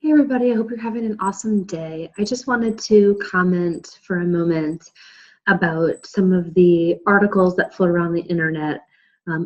Hey everybody, I hope you're having an awesome day. I just wanted to comment for a moment about some of the articles that float around the internet.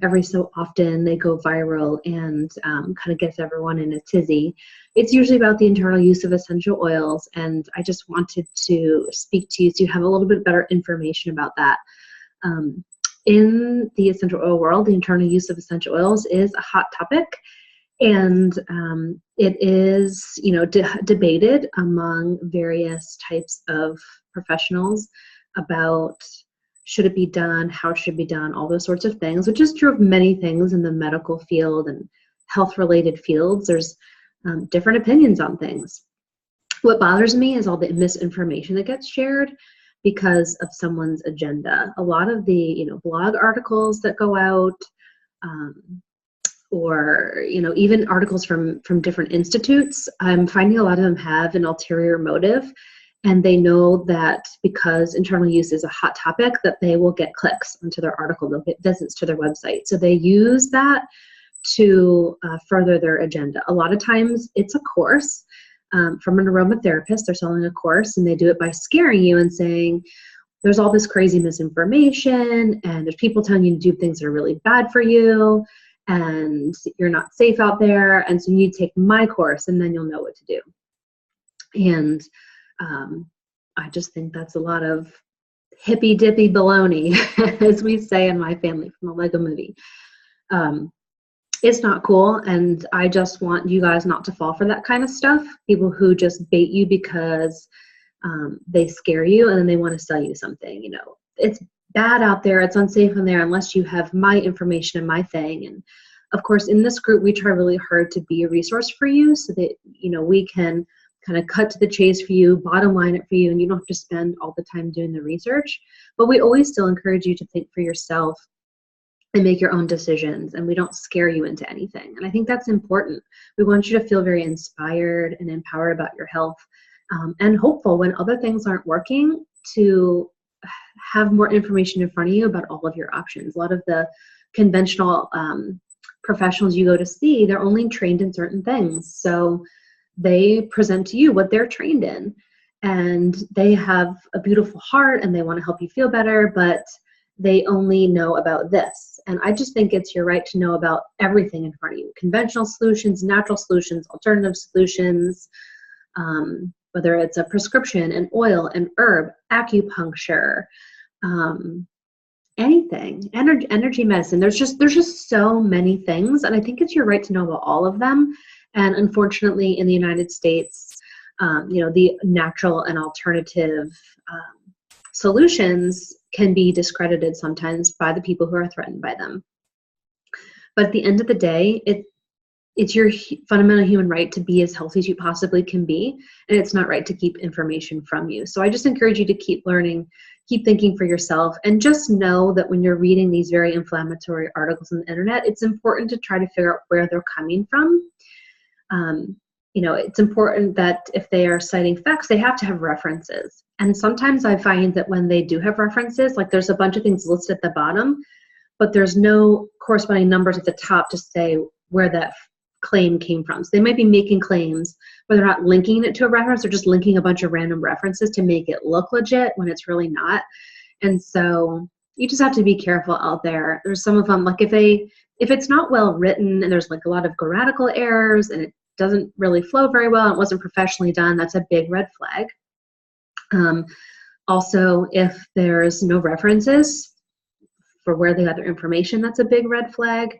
Every so often they go viral and kind of gets everyone in a tizzy. It's usually about the internal use of essential oils, and I just wanted to speak to you so you have a little bit better information about that. Um, in the essential oil world, the internal use of essential oils is a hot topic. And it is, debated among various types of professionals about should it be done, how should it be done, all those sorts of things, which is true of many things in the medical field and health-related fields. There's different opinions on things. What bothers me is all the misinformation that gets shared because of someone's agenda. A lot of the, blog articles that go out, or even articles from different institutes, I'm finding a lot of them have an ulterior motive, and they know that because internal use is a hot topic that they will get clicks onto their article, they'll get visits to their website, so they use that to further their agenda. A lot of times it's a course from an aroma therapist. They're selling a course, and they do it by scaring you and saying there's all this crazy misinformation and there's people telling you to do things that are really bad for you and you're not safe out there, and so you take my course and then you'll know what to do. And I just think that's a lot of hippy dippy baloney, as we say in my family from the Lego movie. It's not cool, and I just want you guys not to fall for that kind of stuff. People who just bait you because they scare you and then they want to sell you something. It's bad out there, it's unsafe in there unless you have my information and my thing. And of course, in this group, we try really hard to be a resource for you so that we can kind of cut to the chase for you, bottom line it for you, and you don't have to spend all the time doing the research. But we always still encourage you to think for yourself and make your own decisions, and we don't scare you into anything. And I think that's important. We want you to feel very inspired and empowered about your health, and hopeful when other things aren't working, to have more information in front of you about all of your options. A lot of the conventional professionals you go to see, they're only trained in certain things. So they present to you what they're trained in, and they have a beautiful heart and they want to help you feel better, but they only know about this. And I just think it's your right to know about everything in front of you. Conventional solutions, natural solutions, alternative solutions, whether it's a prescription, an oil, an herb, acupuncture, anything, energy medicine. There's just so many things, and I think it's your right to know about all of them. And unfortunately, in the United States, the natural and alternative solutions can be discredited sometimes by the people who are threatened by them. But at the end of the day, it's your fundamental human right to be as healthy as you possibly can be, and it's not right to keep information from you. So I just encourage you to keep learning, keep thinking for yourself, and just know that when you're reading these very inflammatory articles on the internet, it's important to try to figure out where they're coming from. It's important that if they are citing facts, they have to have references. And sometimes I find that when they do have references, like there's a bunch of things listed at the bottom, but there's no corresponding numbers at the top to say where that claim came from. So they might be making claims, but they're not linking it to a reference. They're just linking a bunch of random references to make it look legit when it's really not. And so you just have to be careful out there. There's some of them, like if it's not well written and there's like a lot of grammatical errors and it doesn't really flow very well, and it wasn't professionally done, that's a big red flag. Also, if there's no references for where they got their information, that's a big red flag.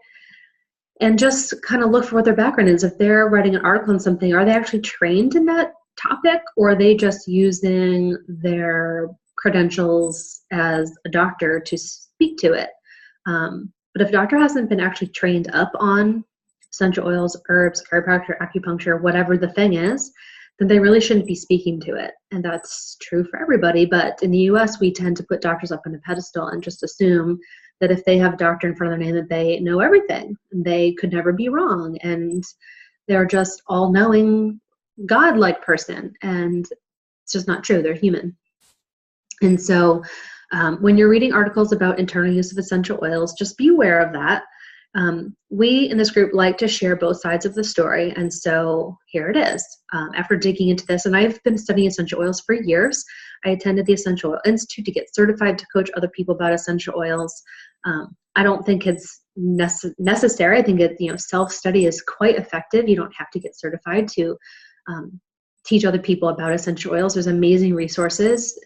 And just kind of look for what their background is. If they're writing an article on something, are they actually trained in that topic, or are they just using their credentials as a doctor to speak to it? But if a doctor hasn't been actually trained up on essential oils, herbs, chiropractor, acupuncture, whatever the thing is, then they really shouldn't be speaking to it. And that's true for everybody. But in the US, we tend to put doctors up on a pedestal and just assume that if they have doctor in front of their name, that they know everything. They could never be wrong. And they're just all-knowing, God-like person. And it's just not true. They're human. And so when you're reading articles about internal use of essential oils, just be aware of that. We in this group like to share both sides of the story, and so here it is. After digging into this, and I've been studying essential oils for years. I attended the Essential Oil Institute to get certified to coach other people about essential oils. I don't think it's necessary. I think self-study is quite effective. You don't have to get certified to teach other people about essential oils. There's amazing resources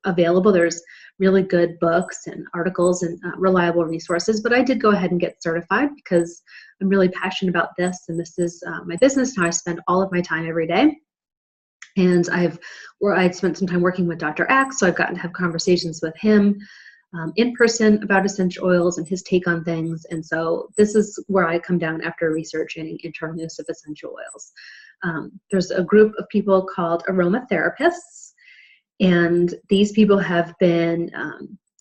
available. There's really good books and articles and reliable resources, but I did go ahead and get certified because I'm really passionate about this, and this is my business, and I spend all of my time every day. And I'd spent some time working with Dr. Axe, so I've gotten to have conversations with him in person about essential oils and his take on things. And so this is where I come down after researching internal use of essential oils. There's a group of people called Aroma Therapists, and these people have been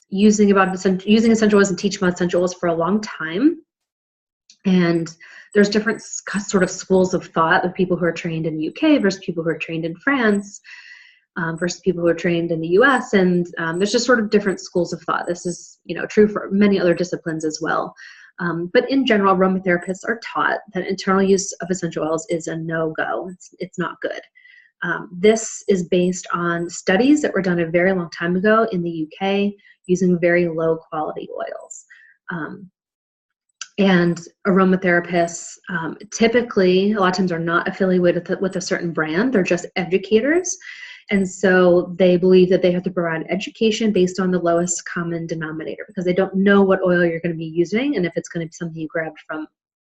using essential oils and teaching about essential oils for a long time. And there's different sort of schools of thought of people who are trained in the UK versus people who are trained in France versus people who are trained in the US. And there's just sort of different schools of thought. This is true for many other disciplines as well. But in general, aromatherapists are taught that internal use of essential oils is a no-go. It's not good. This is based on studies that were done a very long time ago in the UK using very low quality oils. And aromatherapists typically, a lot of times, are not affiliated with a certain brand. They're just educators. And so they believe that they have to provide education based on the lowest common denominator, because they don't know what oil you're going to be using and if it's going to be something you grabbed from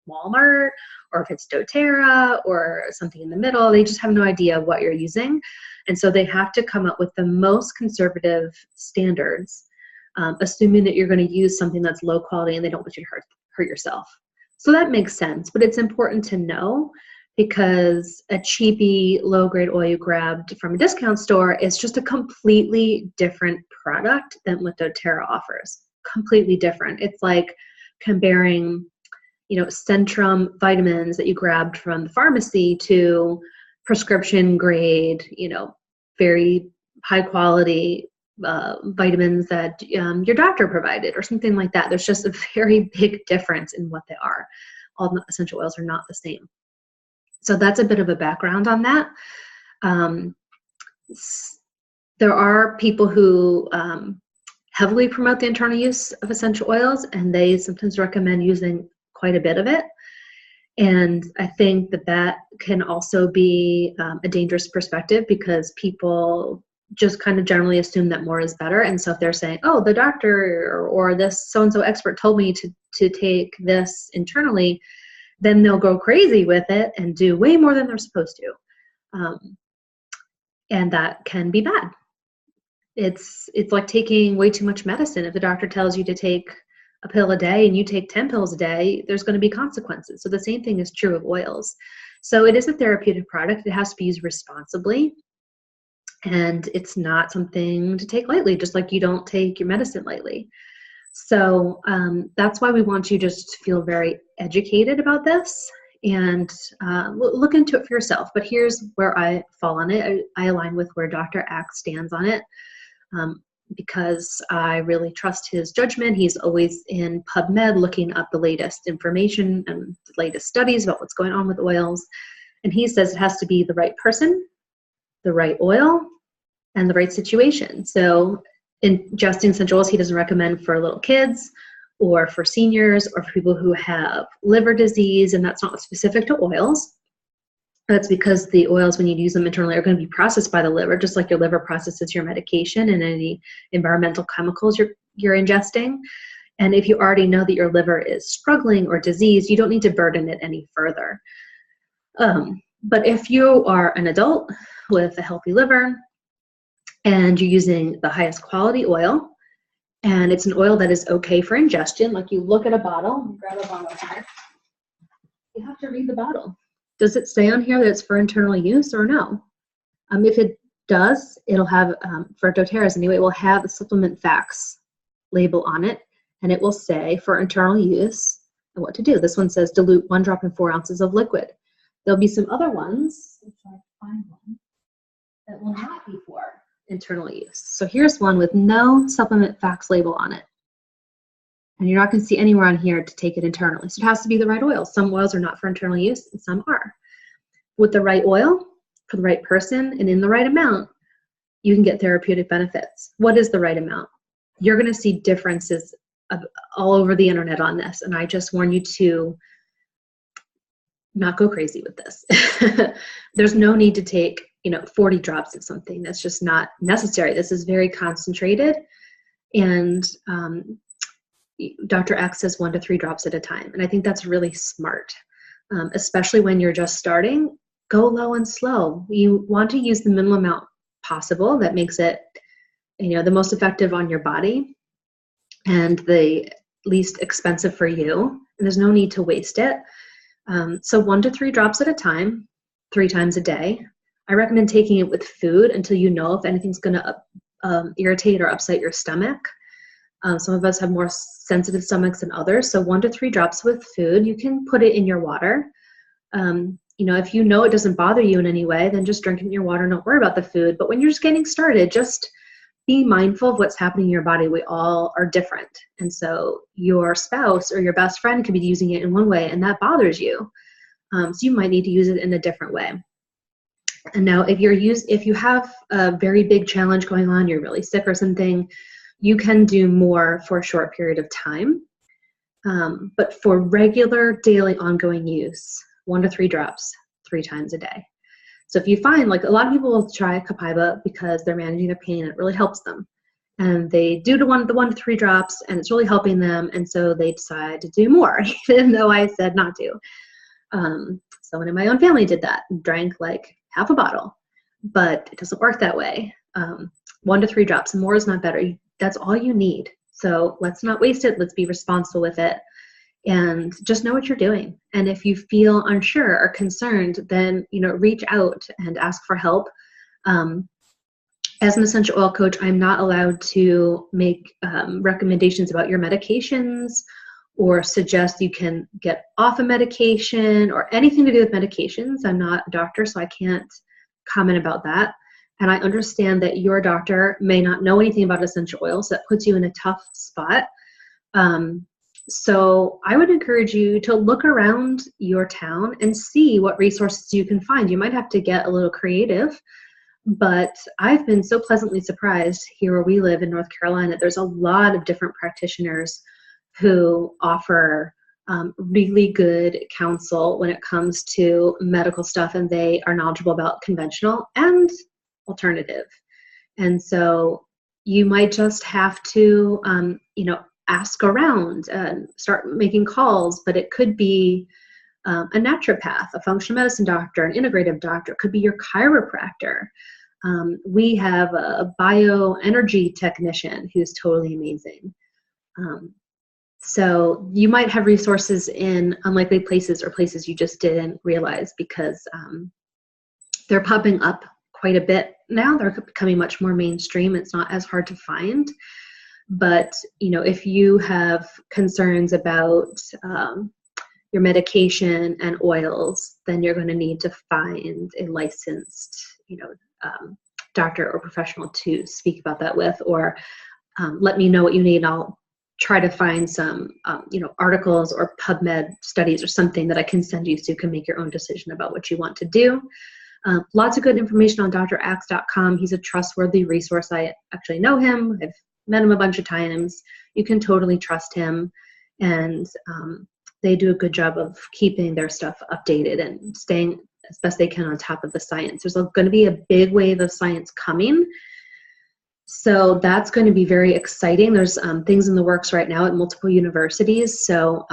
Walmart or if it's doTERRA or something in the middle. They just have no idea what you're using. And so they have to come up with the most conservative standards, assuming that you're going to use something that's low quality and they don't want you to hurt yourself. So that makes sense, but it's important to know, because a cheapy, low-grade oil you grabbed from a discount store is just a completely different product than what doTERRA offers. Completely different. It's like comparing, Centrum vitamins that you grabbed from the pharmacy to prescription grade, very high quality vitamins that your doctor provided or something like that. There's just a very big difference in what they are. All the essential oils are not the same. So that's a bit of a background on that. There are people who heavily promote the internal use of essential oils, and they sometimes recommend using quite a bit of it. And I think that can also be a dangerous perspective, because people just kind of generally assume that more is better. And so if they're saying, oh, the doctor or this so-and-so expert told me to take this internally, then they'll go crazy with it and do way more than they're supposed to. And that can be bad. It's like taking way too much medicine. If the doctor tells you to take a pill a day and you take 10 pills a day, there's going to be consequences. So the same thing is true of oils. So it is a therapeutic product. It has to be used responsibly. And it's not something to take lightly, just like you don't take your medicine lightly. So that's why we want you just to feel very educated about this and look into it for yourself. But here's where I fall on it. I align with where Dr. Axe stands on it, because I really trust his judgment. He's always in PubMed looking up the latest information and the latest studies about what's going on with oils. And he says it has to be the right person, the right oil, and the right situation. So ingesting essential oils he doesn't recommend for little kids or for seniors or for people who have liver disease, and that's not specific to oils. That's because the oils, when you use them internally, are going to be processed by the liver, just like your liver processes your medication and any environmental chemicals you're ingesting. And if you already know that your liver is struggling or diseased, you don't need to burden it any further. But if you are an adult with a healthy liver and you're using the highest quality oil, and it's an oil that is okay for ingestion, like you look at a bottle, grab a bottle here, you have to read the bottle. Does it say on here that it's for internal use or no? If it does, it'll have, for doTERRA's anyway, it will have the supplement facts label on it, and it will say for internal use and what to do. This one says dilute 1 drop in 4 ounces of liquid. There'll be some other ones, if I find one, that will not be for internal use. So here's one with no supplement facts label on it. And you're not going to see anywhere on here to take it internally. So it has to be the right oil. Some oils are not for internal use and some are. With the right oil, for the right person, and in the right amount, you can get therapeutic benefits. What is the right amount? You're going to see differences all over the internet on this. And I just warn you to not go crazy with this. There's no need to take, 40 drops of something. That's just not necessary. This is very concentrated. And Dr. X says 1 to 3 drops at a time. And I think that's really smart, especially when you're just starting. Go low and slow. You want to use the minimum amount possible that makes it, the most effective on your body and the least expensive for you. And there's no need to waste it. So 1 to 3 drops at a time, 3 times a day. I recommend taking it with food until you know if anything's going to irritate or upset your stomach. Some of us have more sensitive stomachs than others. So 1 to 3 drops with food. You can put it in your water. If you know it doesn't bother you in any way, then just drink it in your water. Don't worry about the food. But when you're just getting started, just be mindful of what's happening in your body. We all are different. And so your spouse or your best friend could be using it in one way and that bothers you. So you might need to use it in a different way. And now if you have a very big challenge going on, you're really sick or something, you can do more for a short period of time. But for regular daily ongoing use, 1 to 3 drops 3 times a day. So if you find, like a lot of people will try Copaiba because they're managing their pain and it really helps them. And they do the 1 to 3 drops and it's really helping them. And so they decide to do more, even though I said not to. Someone in my own family did that, drank like half a bottle, but it doesn't work that way. 1 to 3 drops, more is not better. That's all you need. So let's not waste it. Let's be responsible with it. And just know what you're doing. And if you feel unsure or concerned, then, reach out and ask for help. As an essential oil coach, I'm not allowed to make recommendations about your medications or suggest you can get off a medication or anything to do with medications. I'm not a doctor, so I can't comment about that. And I understand that your doctor may not know anything about essential oils. That puts you in a tough spot. So I would encourage you to look around your town and see what resources you can find. You might have to get a little creative, but I've been so pleasantly surprised here where we live in North Carolina. There's a lot of different practitioners who offer really good counsel when it comes to medical stuff, and they are knowledgeable about conventional and alternative. And so you might just have to, ask around and start making calls, but it could be a naturopath, a functional medicine doctor, an integrative doctor, it could be your chiropractor. We have a bioenergy technician who's totally amazing. So you might have resources in unlikely places or places you just didn't realize because they're popping up quite a bit now. They're becoming much more mainstream. It's not as hard to find. But, if you have concerns about your medication and oils, then you're going to need to find a licensed, doctor or professional to speak about that with, or let me know what you need. I'll try to find some, articles or PubMed studies or something that I can send you so you can make your own decision about what you want to do. Lots of good information on drax.com. He's a trustworthy resource. I actually know him. I've met him a bunch of times. You can totally trust him. And they do a good job of keeping their stuff updated and staying as best they can on top of the science. There's going to be a big wave of science coming. So that's going to be very exciting. There's things in the works right now at multiple universities. So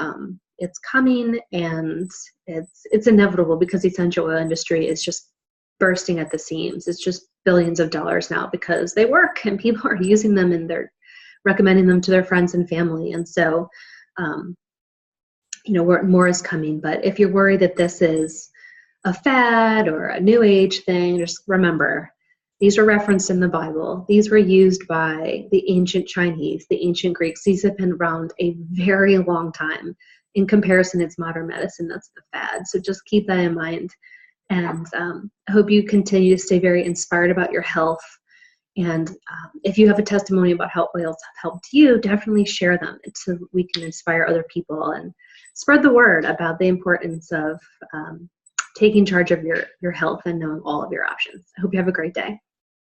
it's coming, and it's inevitable because the essential oil industry is just bursting at the seams. It's just billions of dollars now because they work and people are using them and they're recommending them to their friends and family. And so, more is coming. But if you're worried that this is a fad or a new age thing, just remember, these are referenced in the Bible. These were used by the ancient Chinese, the ancient Greeks. These have been around a very long time. In comparison, it's modern medicine that's the fad. So just keep that in mind. And I hope you continue to stay very inspired about your health And if you have a testimony about how oils have helped you, definitely share them so we can inspire other people and spread the word about the importance of taking charge of your health and knowing all of your options. I hope you have a great day.